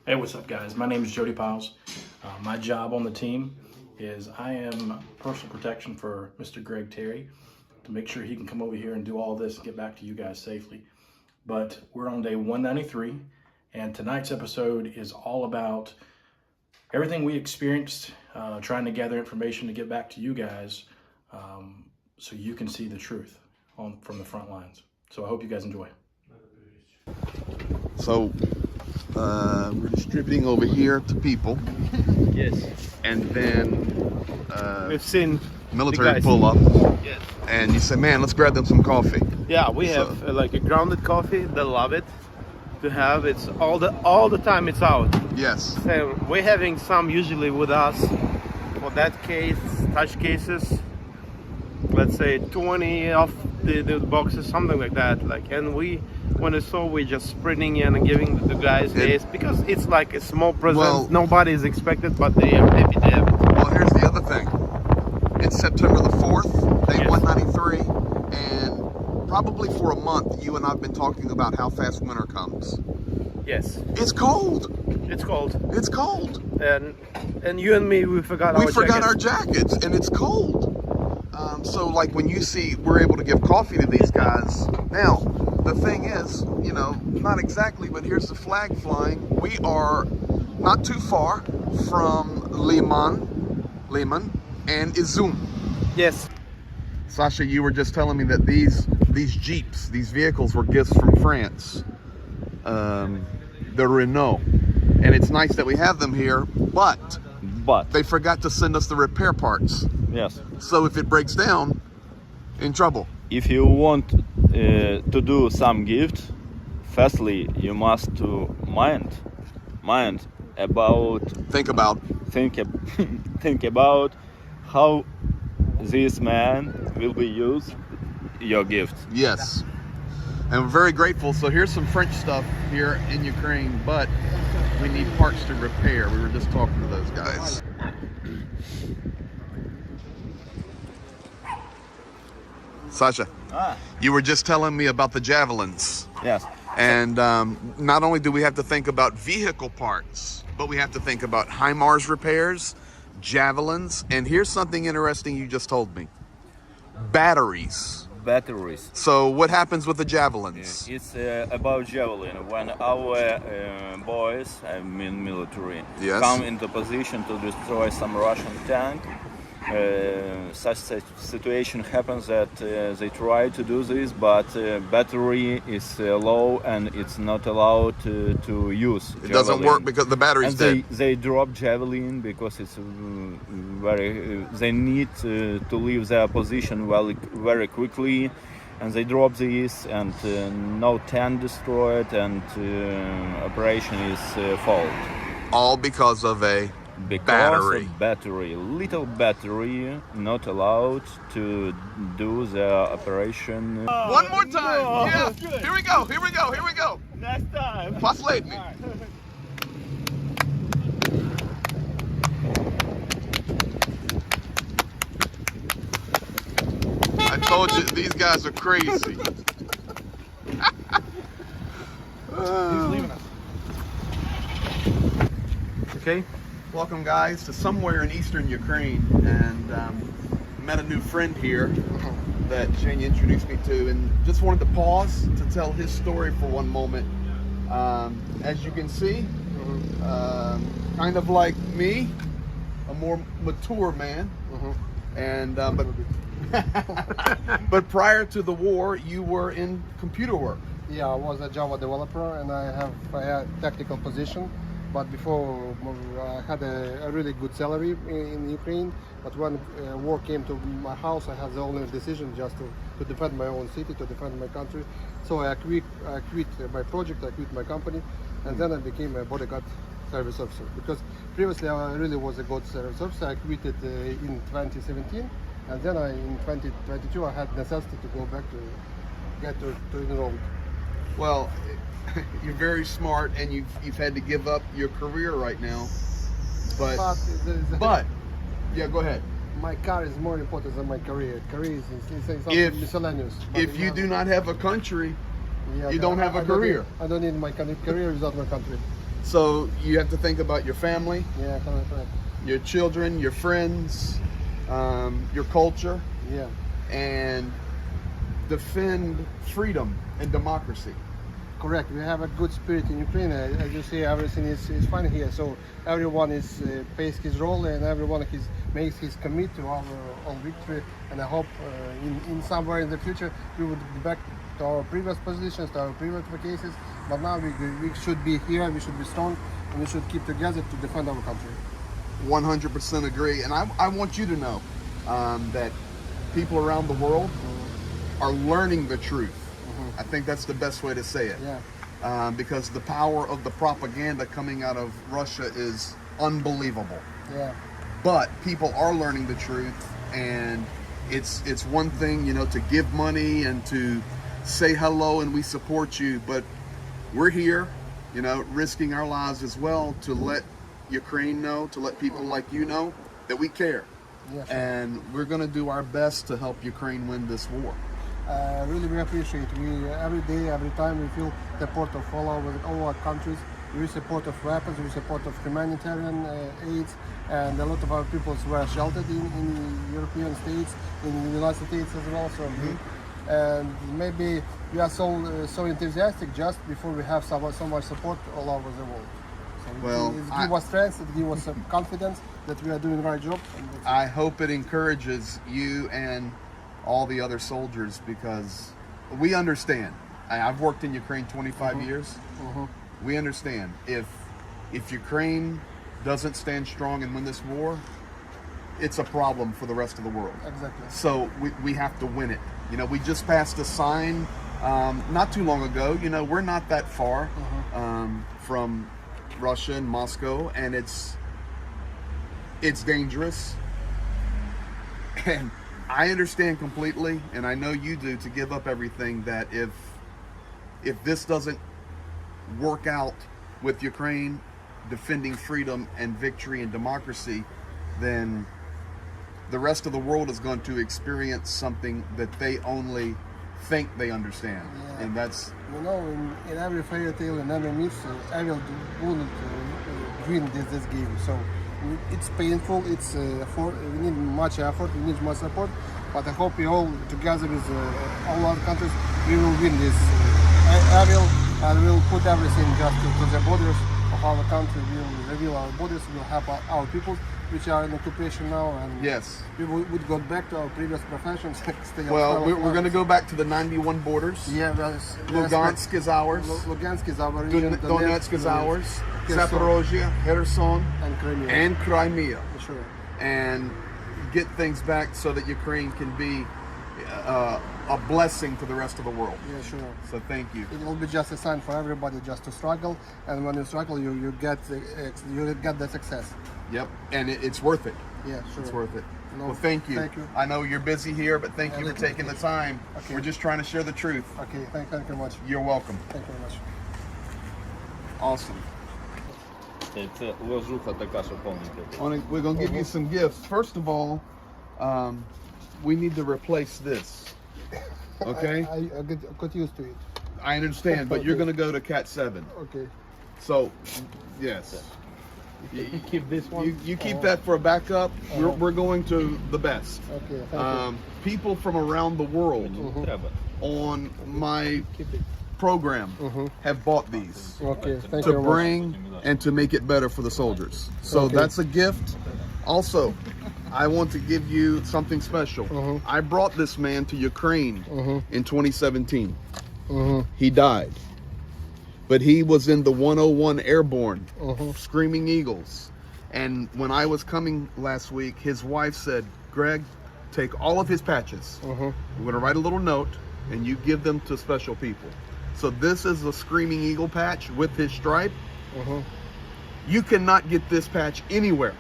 Hey, what's up, guys? My name is Jody Piles. My job on the team is I am personal protection for Mr. Greg Terry to make sure he can come over here and do all this and get back to you guys safely. But we're on day 193, and tonight's episode is all about everything we experienced trying to gather information to get back to you guys so you can see the truth from the front lines. So I hope you guys enjoy. So we're distributing over here to people. Yes. And then We've seen military pull up. Yes. And you say, man, let's grab them some coffee. Yeah, we have like a grounded coffee. They love it to have. It's all the time it's out. Yes. So we're having some usually with us for that case, touch cases. Let's say 20 of the boxes, something like that. Like, and when I saw, we just sprinting in and giving the guys this because it's like a small present. Well, nobody is expected, but they are happy to have. Well, here's the other thing. It's September the 4th, day 193, and probably for a month, you and I've been talking about how fast winter comes. Yes. It's cold. It's cold. It's cold. And you and me, we forgot our jackets, and it's cold. So like when you see we're able to give coffee to these guys. Now, the thing is, you know, not exactly, but here's the flag flying. We are not too far from Liman and Izum. Yes. Sasha, you were just telling me that these Jeeps, these vehicles were gifts from France. The Renault. And it's nice that we have them here, but they forgot to send us the repair parts. Yes. So if it breaks down, in trouble. If you want to do some gift, firstly you must to mind about think about how this man will be used your gift. Yes. And we're very grateful. So here's some French stuff here in Ukraine, but we need parts to repair. We were just talking to those guys. Sasha, you were just telling me about the javelins. Yes. And not only do we have to think about vehicle parts, but we have to think about HIMARS repairs, javelins, and here's something interesting you just told me. Batteries. So what happens with the javelins? It's about javelin. When our boys, I mean military, come into position to destroy some Russian tank, such a situation happens that they try to do this, but battery is low and it's not allowed to use javelin. It doesn't work because the battery's dead. They drop javelin because it's very. They need to leave their position very quickly, and they drop this, and no tank destroyed, and operation is failed. All because of a battery. Little battery not allowed to do the operation. One more time. No. Yeah. Here we go. Next time. Последний. I told you these guys are crazy. He's leaving us. Okay. Welcome, guys, to somewhere in eastern Ukraine, and met a new friend here that Shane introduced me to, and just wanted to pause to tell his story for one moment. As you can see, kind of like me, a more mature man, and but prior to the war, you were in computer work. Yeah, I was a Java developer, and I had technical position. But before, I had a really good salary in Ukraine. But when war came to my house, I had the only decision just to defend my own city, to defend my country. So I quit my project, I quit my company, and then I became a bodyguard service officer. Because previously I really was a good service officer. I quit it in 2017, and then in 2022 I had necessity to go back to get to enroll. Well, you're very smart, and you've had to give up your career right now. But yeah, go ahead. My car is more important than my career. Career is something miscellaneous. If you do not have a country, you don't have a career. I don't need my career without my country. So you have to think about your family, Yeah, correct. your children, your friends, your culture, Yeah. and defend freedom and democracy. Correct. We have a good spirit in Ukraine. As you see, everything is fine here. So everyone is pays his role, and everyone makes his commit to our victory. And I hope in somewhere in the future we would be back to our previous positions, to our previous cases. But now we should be here. We should be strong, and we should keep together to defend our country. 100% agree. And I want you to know that people around the world are learning the truth. I think that's the best way to say it. Yeah. Because the power of the propaganda coming out of Russia is unbelievable. Yeah. But people are learning the truth, and it's one thing, to give money and to say hello and we support you, but we're here, risking our lives as well to let Ukraine know, to let people like you know that we care. Yeah, sure. And we're going to do our best to help Ukraine win this war. Really, we appreciate it. We every day, every time we feel the support of all our countries. We support of weapons, we support of humanitarian aids, and a lot of our people were sheltered in European states, in the United States as well. So, and maybe we are so enthusiastic just before we have so much support all over the world. So it gives us strength, it gives us confidence that we are doing the right job. I hope it encourages you and all the other soldiers, because we understand. I've worked in Ukraine 25 years. We understand if Ukraine doesn't stand strong and win this war, it's a problem for the rest of the world. Exactly. So we have to win it. We just passed a sign not too long ago. We're not that far from Russia and Moscow, and it's dangerous. And I understand completely, and I know you do, to give up everything, that if this doesn't work out with Ukraine defending freedom and victory and democracy, then the rest of the world is going to experience something that they only think they understand. Yeah. And that's... in every fairy tale and every myth, evil wouldn't win this game. So it's painful, we need much effort, we need much support, but I hope we all, together with all our countries, we will win this evil, and we'll put everything just to the borders of our country. We will reveal our borders, we'll help our people, which are in occupation now, and yes, we would go back to our previous professions. Well, we're going to go back to the 91 borders. Yeah, Lugansk is ours. Lugansk is our region. Donetsk is ours. Zaporozhye, Kherson, and Crimea. Sure. And get things back so that Ukraine can be a blessing to the rest of the world. Yeah, sure. So thank you. It will be just a sign for everybody just to struggle, and when you struggle, you get the success. Yep, and it's worth it. Yeah, sure. It's worth it. No, well, thank you. Thank you. I know you're busy here, but thank you for taking the time. Okay. We're just trying to share the truth. Okay, thank you very much. You're welcome. Thank you very much. Awesome. Це ложуха така, що повністю. We're going to give you some gifts. First of all, we need to replace this. Okay? I got used to it. I understand, but you're going to go to Cat 7. Okay. So, yes. You keep this one. You keep that for a backup. We're going to the best. Okay, thank you. People from around the world on my program have bought these Okay, thank to you very bring and to make it better for the soldiers. So that's a gift. Also, I want to give you something special. I brought this man to Ukraine in 2017. He died. But he was in the 101 Airborne, Screaming Eagles. And when I was coming last week, his wife said, Greg, take all of his patches. We're going to write a little note, and you give them to special people. So this is a Screaming Eagle patch with his stripe. You cannot get this patch anywhere,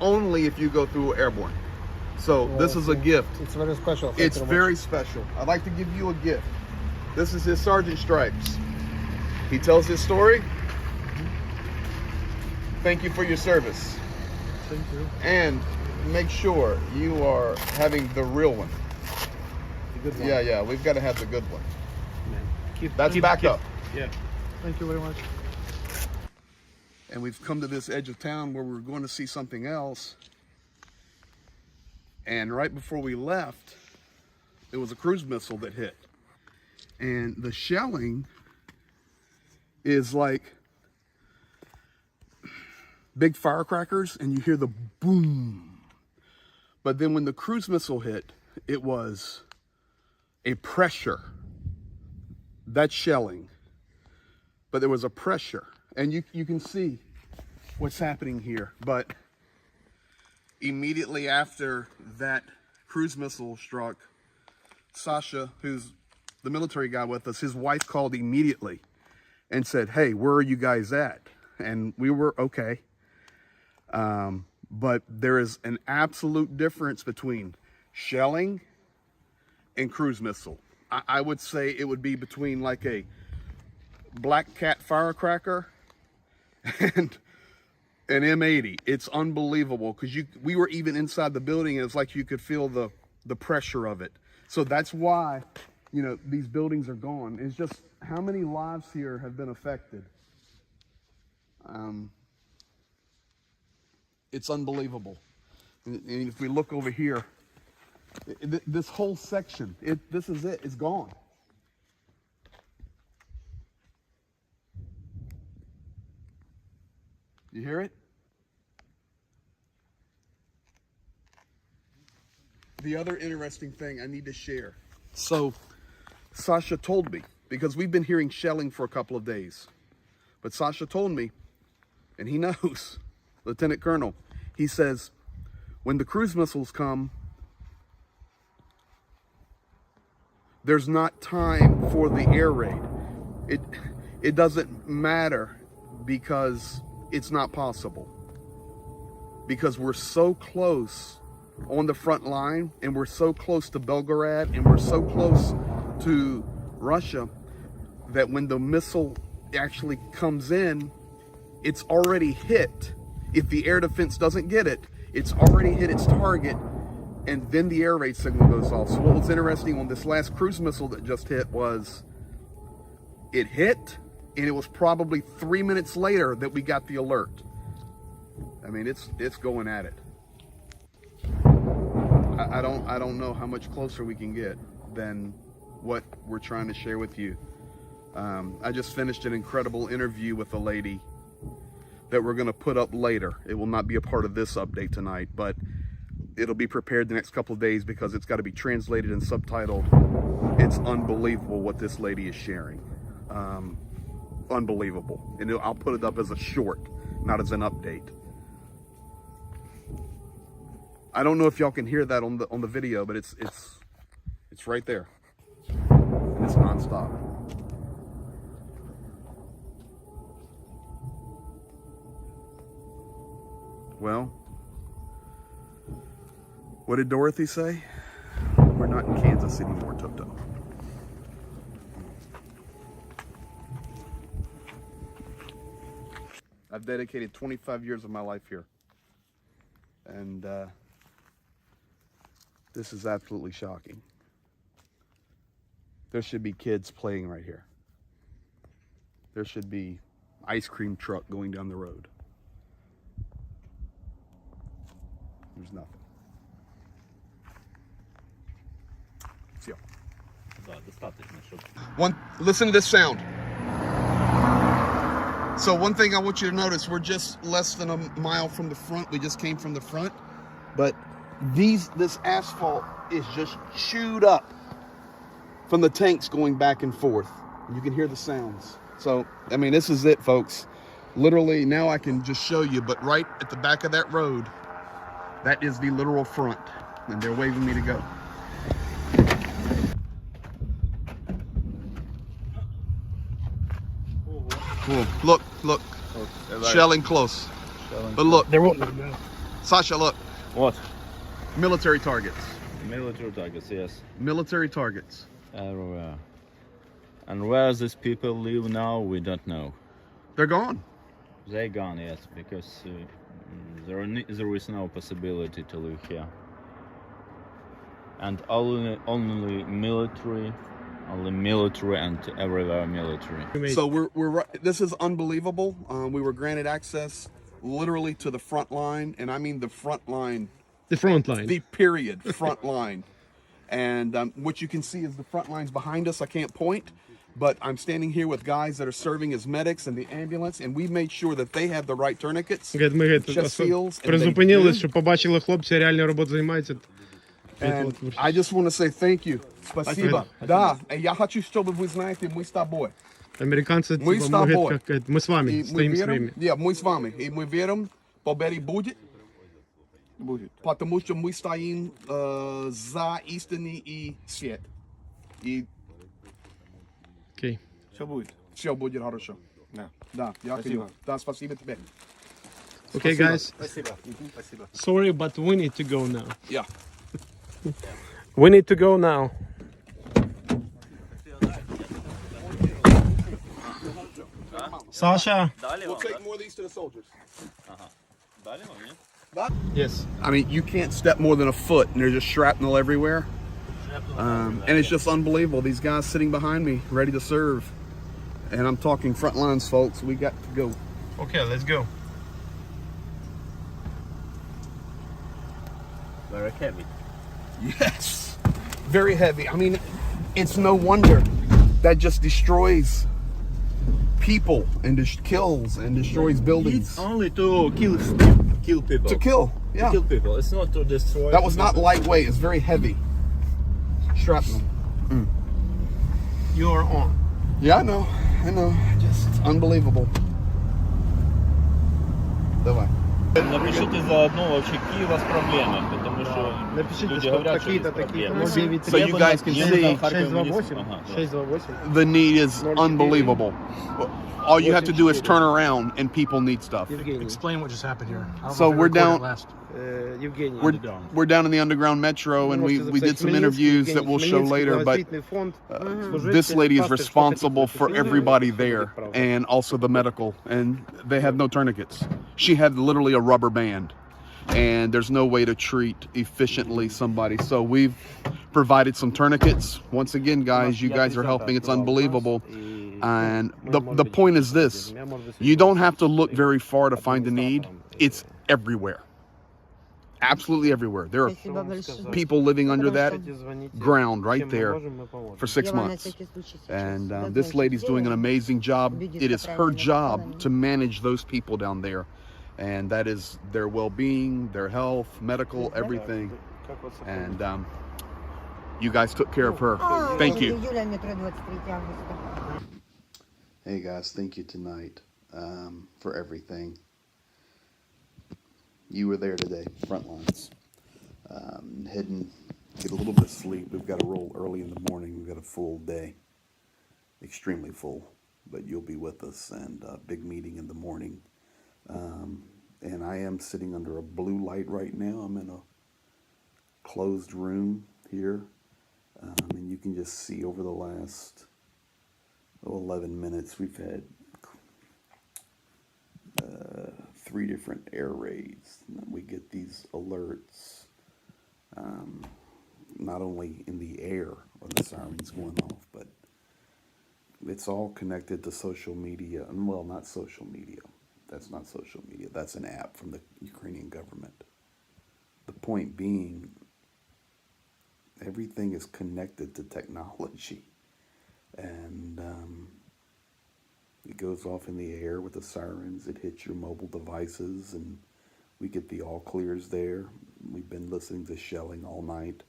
only if you go through Airborne. So this is a gift. It's very special. It's very special. I'd like to give you a gift. This is his Sergeant Stripes. He tells his story. Thank you for your service. Thank you. And make sure you are having the real one. The good one. Yeah, we've got to have the good one. Yeah. That's backup. Yeah. Thank you very much. And we've come to this edge of town where we're going to see something else. And right before we left, it was a cruise missile that hit. And the shelling is like big firecrackers, and you hear the boom. But then when the cruise missile hit, it was a pressure. That's shelling. But there was a pressure. And you can see what's happening here. But immediately after that cruise missile struck, Sasha, who's the military guy with us, his wife called immediately and said, "Hey, where are you guys at?" And we were okay. But there is an absolute difference between shelling and cruise missile. I would say it would be between like a Black Cat firecracker and an M80. It's unbelievable because we were even inside the building and it's like you could feel the pressure of it. So that's why, you know, these buildings are gone. It's just how many lives here have been affected. It's unbelievable. And if we look over here, this whole section, this is it. It's gone. You hear it? The other interesting thing I need to share. So, Sasha told me, because we've been hearing shelling for a couple of days, but Sasha told me, and he knows, Lieutenant Colonel, he says, when the cruise missiles come, there's not time for the air raid. It doesn't matter because it's not possible. Because we're so close on the front line, and we're so close to Belgorod, and we're so close to Russia, that when the missile actually comes in, it's already hit. If the air defense doesn't get it, it's already hit its target, and then the air raid signal goes off. So what was interesting on this last cruise missile that just hit was it hit, and it was probably 3 minutes later that we got the alert. I mean, it's going at it. I don't know how much closer we can get than what we're trying to share with you. I just finished an incredible interview with a lady that we're going to put up later. It will not be a part of this update tonight, but it'll be prepared the next couple of days because it's got to be translated and subtitled. It's unbelievable what this lady is sharing. Unbelievable. And I'll put it up as a short, not as an update. I don't know if y'all can hear that on the video, but it's right there. And it's nonstop. Well, what did Dorothy say? We're not in Kansas City anymore, Toto. I've dedicated 25 years of my life here. And this is absolutely shocking. There should be kids playing right here. There should be ice cream truck going down the road. There's nothing. See ya. Listen to this sound. So one thing I want you to notice, we're just less than a mile from the front. We just came from the front, but this asphalt is just chewed up from the tanks going back and forth. You can hear the sounds. So, I mean, this is it, folks. Literally, now I can just show you, but right at the back of that road, that is the literal front, and they're waving me to go. Cool. Look. Shelling close. But look. There won't be. Sasha, look. What? Military targets. Military targets, yes. Military targets. Everywhere. And where these people live now, we don't know. They're gone. They're gone, yes, because there is no possibility to live here. And only military only military and everywhere military. So this is unbelievable. We were granted access literally to the front line, and I mean the front line, The Frontline. the period front line. And what you can see is the front lines behind us. I can't point, but I'm standing here with guys that are serving as medics in the ambulance, and we made sure that they have the right tourniquets, chest seals, and they призупинились, do. щоб побачили хлопці, реально роботу займаються. And I just want to say thank you. Спасибо. Да, я хочу, чтобы вы знаете, мы с тобой. Американцы, Мы с тобой. мы с вами, И мы стоим с верим, вами. мы с вами. И мы верим, победа будет. Будет. Потому что мы стоим за истинный и свет. И Окей. все будет. Все будет хорошо. Да, я спасибо. Да, спасибо тебе. Okay, guys. Sorry, but we need to go now. Yeah. We need to go now. Sasha. We'll take more of these to the soldiers. Yes. I mean, you can't step more than a foot, and there's just shrapnel everywhere. And it's just unbelievable. These guys sitting behind me, ready to serve. And I'm talking Frontlines, folks. We got to go. Okay, let's go. Very heavy. Yes. Very heavy. I mean, it's no wonder that just destroys people and kills and destroys buildings. It's only to kill people. To kill, yeah. To kill people. It's not to destroy. That was not lightweight. It's very heavy. Shrapnel. You're on. Yeah, I know. Just it's unbelievable. Давай. Напишите заодно вообще, какие у вас проблемы, потому что люди говорят, что есть проблемы. So you guys can see 628. the need is unbelievable. All you have to do is turn around and people need stuff. Explain what just happened here. I don't So know if I we're recorded down- it last. We're down in the underground metro, and we did some interviews that we'll show later, but this lady is responsible for everybody there and also the medical, and they have no tourniquets. She had literally a rubber band, and there's no way to treat efficiently somebody. So we've provided some tourniquets. Once again, guys, you guys are helping. It's unbelievable. And the point is this: you don't have to look very far to find the need. It's everywhere. Absolutely everywhere. There are people living under that ground right there for 6 months. And this lady's doing an amazing job. It is her job to manage those people down there. And that is their well-being, their health, medical, everything. And you guys took care of her. Thank you. Hey guys, thank you tonight for everything. You were there today, Frontlines. Heading, get a little bit of sleep. We've got to roll early in the morning. We've got a full day, extremely full, but you'll be with us, and a big meeting in the morning. And I am sitting under a blue light right now. I'm in a closed room here, and you can just see over the last 11 minutes we've had 3 different air raids. We get these alerts not only in the air when the sirens going off, but it's all connected to social media. And well, not social media. That's not social media. That's an app from the Ukrainian government. The point being, everything is connected to technology. And it goes off in the air with the sirens. It hits your mobile devices, and we get the all clears there. We've been listening to shelling all night.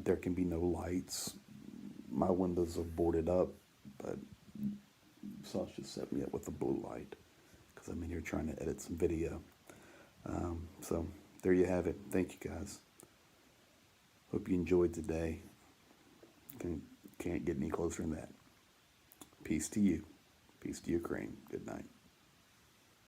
There can be no lights. My windows are boarded up, but Sasha set me up with a blue light because I'm in here trying to edit some video. So there you have it. Thank you guys. Hope you enjoyed today. Can't get any closer than that. Peace to you. Peace to Ukraine. Good night.